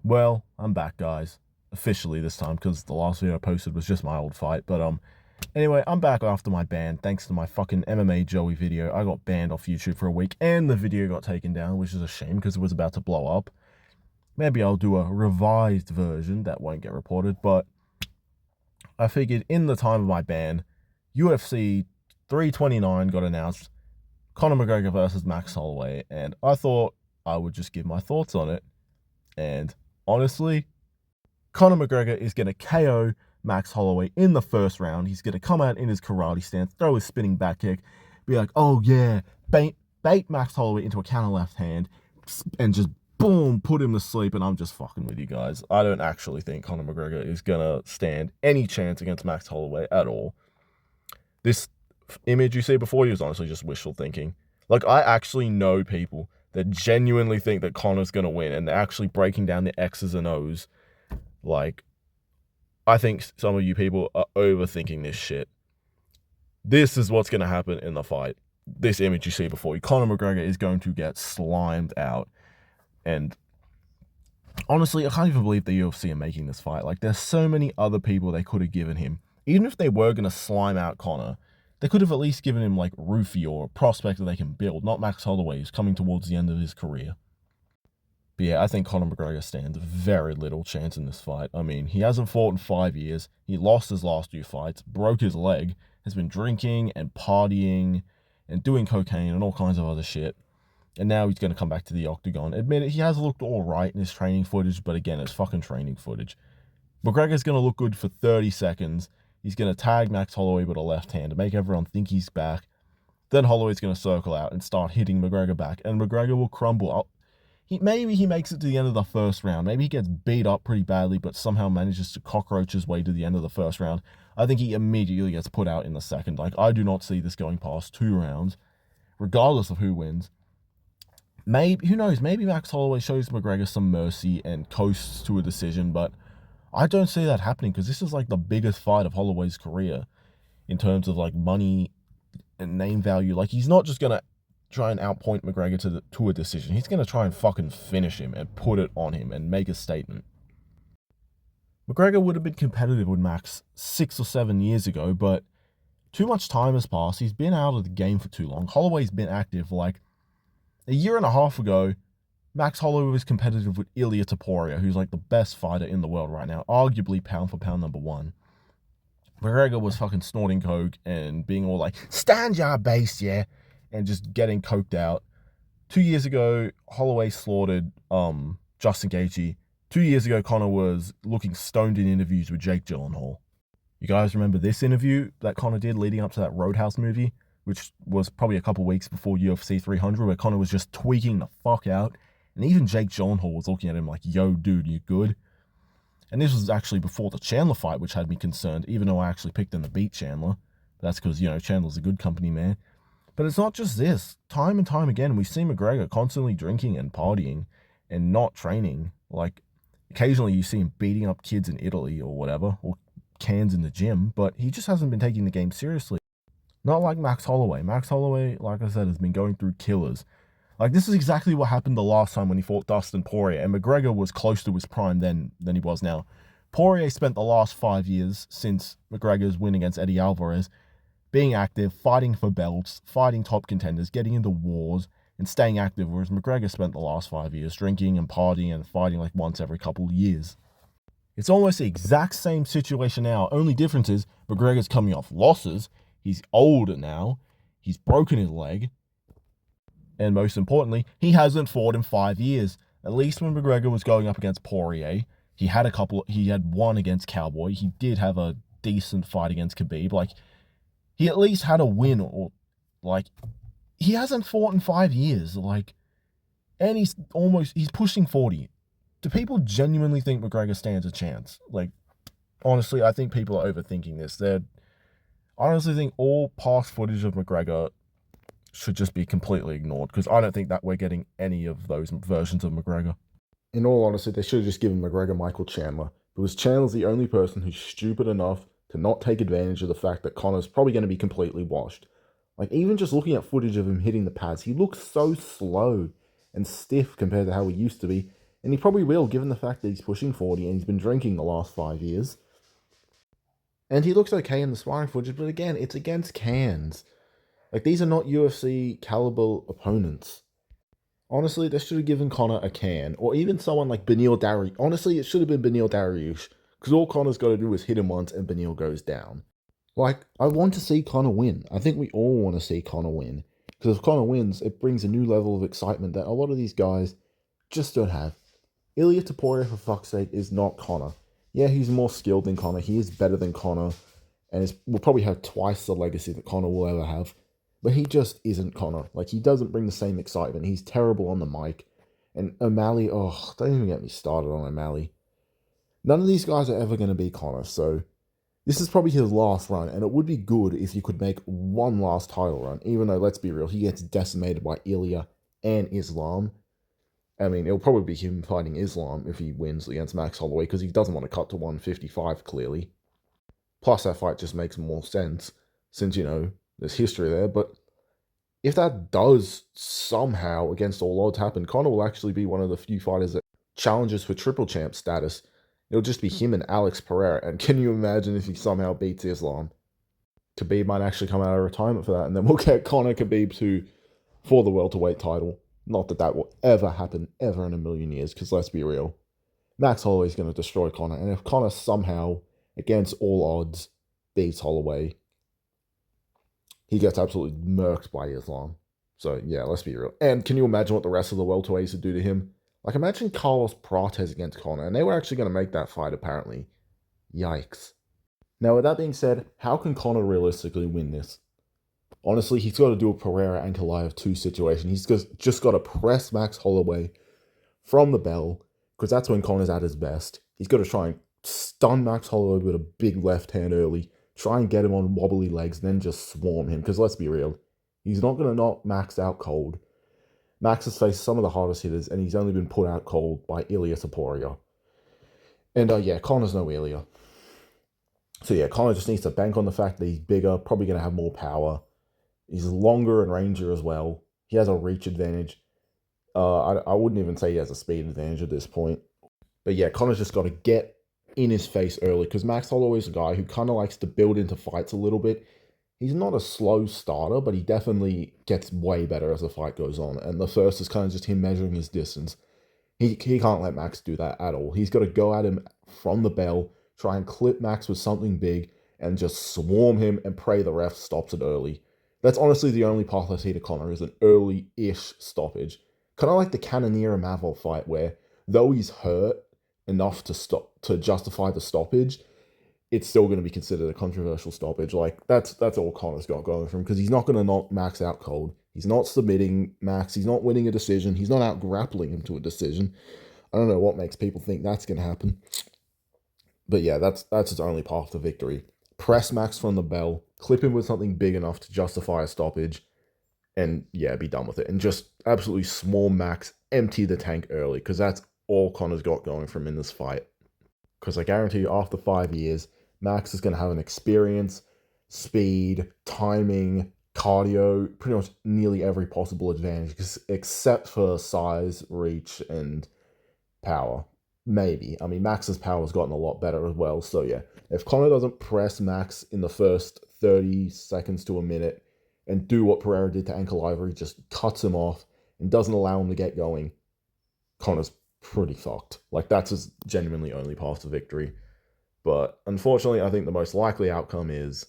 Well, I'm back, guys. Officially this time, because the last video I posted was just my old fight. But anyway, I'm back after my ban, thanks to my fucking MMA Joey video. I got banned off YouTube for a week, and the video got taken down, which is a shame, because it was about to blow up. Maybe I'll do a revised version that won't get reported, but I figured in the time of my ban, UFC 329 got announced, Conor McGregor versus Max Holloway, and I thought I would just give my thoughts on it. And honestly, Conor McGregor is going to KO Max Holloway in the first round. He's going to come out in his karate stance, throw his spinning back kick, be like, oh yeah, bait Max Holloway into a counter left hand, and just boom, put him to sleep. And I'm just fucking with you guys. I don't actually think Conor McGregor is going to stand any chance against Max Holloway at all. This image you see before you is honestly just wishful thinking. Like, I actually know people that genuinely think that Conor's going to win, and they're actually breaking down the X's and O's. Like, I think some of you people are overthinking this shit. This is what's going to happen in the fight. This image you see before you, Conor McGregor is going to get slimed out. And honestly, I can't even believe the UFC are making this fight. Like, there's so many other people they could have given him. Even if they were going to slime out Conor, they could have at least given him, like, Rufy or a prospect that they can build, not Max Holloway, who's coming towards the end of his career. But yeah, I think Conor McGregor stands very little chance in this fight. I mean, he hasn't fought in 5 years. He lost his last 2 fights, broke his leg, has been drinking and partying and doing cocaine and all kinds of other shit. And now he's going to come back to the octagon. Admit it, he has looked all right in his training footage, but again, it's fucking training footage. McGregor's going to look good for 30 seconds. He's going to tag Max Holloway with a left hand to make everyone think he's back. Then Holloway's going to circle out and start hitting McGregor back, and McGregor will crumble. Maybe he makes it to the end of the first round. Maybe he gets beat up pretty badly, but somehow manages to cockroach his way to the end of the first round. I think he immediately gets put out in the second. Like, I do not see this going past 2 rounds, regardless of who wins. Maybe, who knows, maybe Max Holloway shows McGregor some mercy and coasts to a decision, but I don't see that happening, because this is like the biggest fight of Holloway's career in terms of like money and name value. Like, he's not just going to try and outpoint McGregor to a decision. He's going to try and fucking finish him and put it on him and make a statement. McGregor would have been competitive with Max 6 or 7 years ago, but too much time has passed. He's been out of the game for too long. Holloway's been active. Like, a year and a half ago, Max Holloway was competitive with Ilia Topuria, who's like the best fighter in the world right now, arguably pound for pound #1. McGregor was fucking snorting coke and being all like, stand your base, yeah, and just getting coked out. 2 years ago, Holloway slaughtered Justin Gaethje. 2 years ago, Conor was looking stoned in interviews with Jake Gyllenhaal. You guys remember this interview that Conor did leading up to that Roadhouse movie, which was probably a couple weeks before UFC 300, where Conor was just tweaking the fuck out, and even Jake Gyllenhaal was looking at him like, yo, dude, you good? And this was actually before the Chandler fight, which had me concerned, even though I actually picked him to beat Chandler. That's because, you know, Chandler's a good company man. But it's not just this. Time and time again, we see McGregor constantly drinking and partying and not training. Like, occasionally you see him beating up kids in Italy or whatever, or cans in the gym, but he just hasn't been taking the game seriously. Not like Max Holloway. Max Holloway, like I said, has been going through killers. Like, this is exactly what happened the last time when he fought Dustin Poirier, and McGregor was close to his prime then than he was now. Poirier spent the last 5 years since McGregor's win against Eddie Alvarez being active, fighting for belts, fighting top contenders, getting into wars, and staying active, whereas McGregor spent the last 5 years drinking and partying and fighting like once every couple of years. It's almost the exact same situation now. Only difference is McGregor's coming off losses. He's older now. He's broken his leg. And most importantly, he hasn't fought in 5 years. At least when McGregor was going up against Poirier, he had one against Cowboy. He did have a decent fight against Khabib. Like, he at least had a win, or like, he hasn't fought in 5 years. Like, and he's pushing 40. Do people genuinely think McGregor stands a chance? Like, honestly, I think people are overthinking this. I honestly think all past footage of McGregor should just be completely ignored, because I don't think that we're getting any of those versions of McGregor. In all honesty, they should have just given McGregor Michael Chandler, because Chandler's the only person who's stupid enough to not take advantage of the fact that Conor's probably going to be completely washed. Like, even just looking at footage of him hitting the pads, he looks so slow and stiff compared to how he used to be. And he probably will, given the fact that he's pushing 40 and he's been drinking the last 5 years. And he looks okay in the sparring footage, but again, it's against cans. Like, these are not UFC caliber opponents. Honestly, they should have given Conor a can, or even someone like Beneil Dariush. Honestly, it should have been Beneil Dariush, because all Conor's got to do is hit him once and Beneil goes down. Like, I want to see Conor win. I think we all want to see Conor win. Because if Conor wins, it brings a new level of excitement that a lot of these guys just don't have. Ilia Topuria, for fuck's sake, is not Conor. Yeah, he's more skilled than Conor. He is better than Conor. And will probably have twice the legacy that Conor will ever have. But he just isn't Conor. Like, he doesn't bring the same excitement. He's terrible on the mic. And O'Malley, oh, don't even get me started on O'Malley. None of these guys are ever going to be Conor, so this is probably his last run, and it would be good if you could make one last title run, even though, let's be real, he gets decimated by Ilia and Islam. I mean, it'll probably be him fighting Islam if he wins against Max Holloway, because he doesn't want to cut to 155, clearly. Plus, that fight just makes more sense, since, you know, there's history there, but if that does somehow, against all odds, happen, Conor will actually be one of the few fighters that challenges for triple champ status. It'll just be him and Alex Pereira, and can you imagine if he somehow beats Islam? Khabib might actually come out of retirement for that, and then we'll get Conor Khabib 2 for the welterweight title. Not that that will ever happen, ever in a million years, because let's be real. Max Holloway's going to destroy Conor, and if Conor somehow, against all odds, beats Holloway, he gets absolutely murked by Islam. So, yeah, let's be real. And can you imagine what the rest of the welterweights would do to him? Like, imagine Carlos Prates against Conor, and they were actually going to make that fight, apparently. Yikes. Now, with that being said, how can Conor realistically win this? Honestly, he's got to do a Pereira and Kalaev 2 situation. He's just got to press Max Holloway from the bell, because that's when Conor's at his best. He's got to try and stun Max Holloway with a big left hand early, try and get him on wobbly legs, and then just swarm him, because let's be real, he's not going to knock Max out cold. Max has faced some of the hardest hitters, and he's only been put out cold by Ilia Topuria. And yeah, Conor's no Ilia. So yeah, Conor just needs to bank on the fact that he's bigger, probably going to have more power. He's longer and rangier as well. He has a reach advantage. I wouldn't even say he has a speed advantage at this point. But yeah, Conor's just got to get in his face early, because Max Holloway's a guy who kind of likes to build into fights a little bit. He's not a slow starter, but he definitely gets way better as the fight goes on. And the first is kind of just him measuring his distance. He can't let Max do that at all. He's got to go at him from the bell, try and clip Max with something big, and just swarm him and pray the ref stops it early. That's honestly the only path I see to Conor, is an early-ish stoppage. Kind of like the Cannonier-Mavov fight, where though he's hurt enough to justify the stoppage, it's still going to be considered a controversial stoppage. Like, that's all Conor's got going for him, because he's not going to knock Max out cold. He's not submitting Max. He's not winning a decision. He's not out grappling him to a decision. I don't know what makes people think that's going to happen. But yeah, that's his only path to victory. Press Max from the bell, clip him with something big enough to justify a stoppage, and yeah, be done with it. And just absolutely swarm Max, empty the tank early, because that's all Conor's got going for him in this fight. Because I guarantee you, after 5 years, Max is going to have an experience, speed, timing, cardio, pretty much nearly every possible advantage, except for size, reach, and power. Maybe. I mean, Max's power has gotten a lot better as well. So yeah, if Conor doesn't press Max in the first 30 seconds to a minute and do what Pereira did to Ankle Ivory, just cuts him off and doesn't allow him to get going, Conor's pretty fucked. Like, that's his genuinely only path to victory. But unfortunately, I think the most likely outcome is,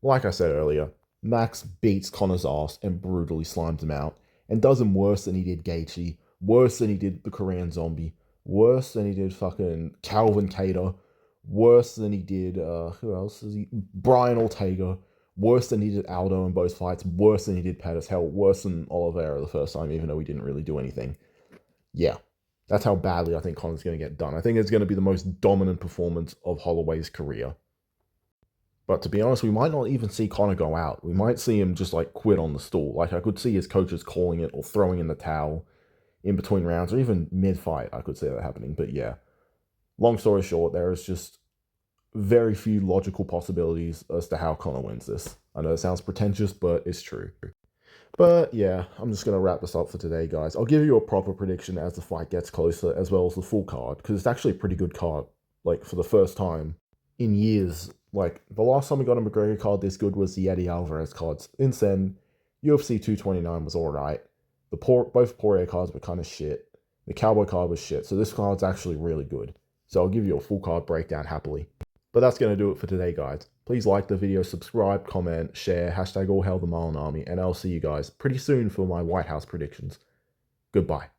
like I said earlier, Max beats Conor's ass and brutally slimes him out, and does him worse than he did Gaethje, worse than he did the Korean Zombie, worse than he did fucking Calvin Kattar, worse than he did, who else is he? Brian Ortega, worse than he did Aldo in both fights, worse than he did Pettis, hell, worse than Oliveira the first time, even though he didn't really do anything. Yeah. That's how badly I think Conor's going to get done. I think it's going to be the most dominant performance of Holloway's career. But to be honest, we might not even see Conor go out. We might see him just like quit on the stool. Like, I could see his coaches calling it or throwing in the towel in between rounds, or even mid-fight. I could see that happening. But yeah, long story short, there is just very few logical possibilities as to how Conor wins this. I know it sounds pretentious, but it's true. But yeah, I'm just going to wrap this up for today, guys. I'll give you a proper prediction as the fight gets closer, as well as the full card, because it's actually a pretty good card. Like, for the first time in years. Like, the last time we got a McGregor card this good was the Eddie Alvarez cards. Since then, UFC 229 was alright. Both Poirier cards were kind of shit. The Cowboy card was shit, so this card's actually really good. So I'll give you a full card breakdown happily. But that's going to do it for today, guys. Please like the video, subscribe, comment, share, hashtag all hail the Marlin Army, and I'll see you guys pretty soon for my White House predictions. Goodbye.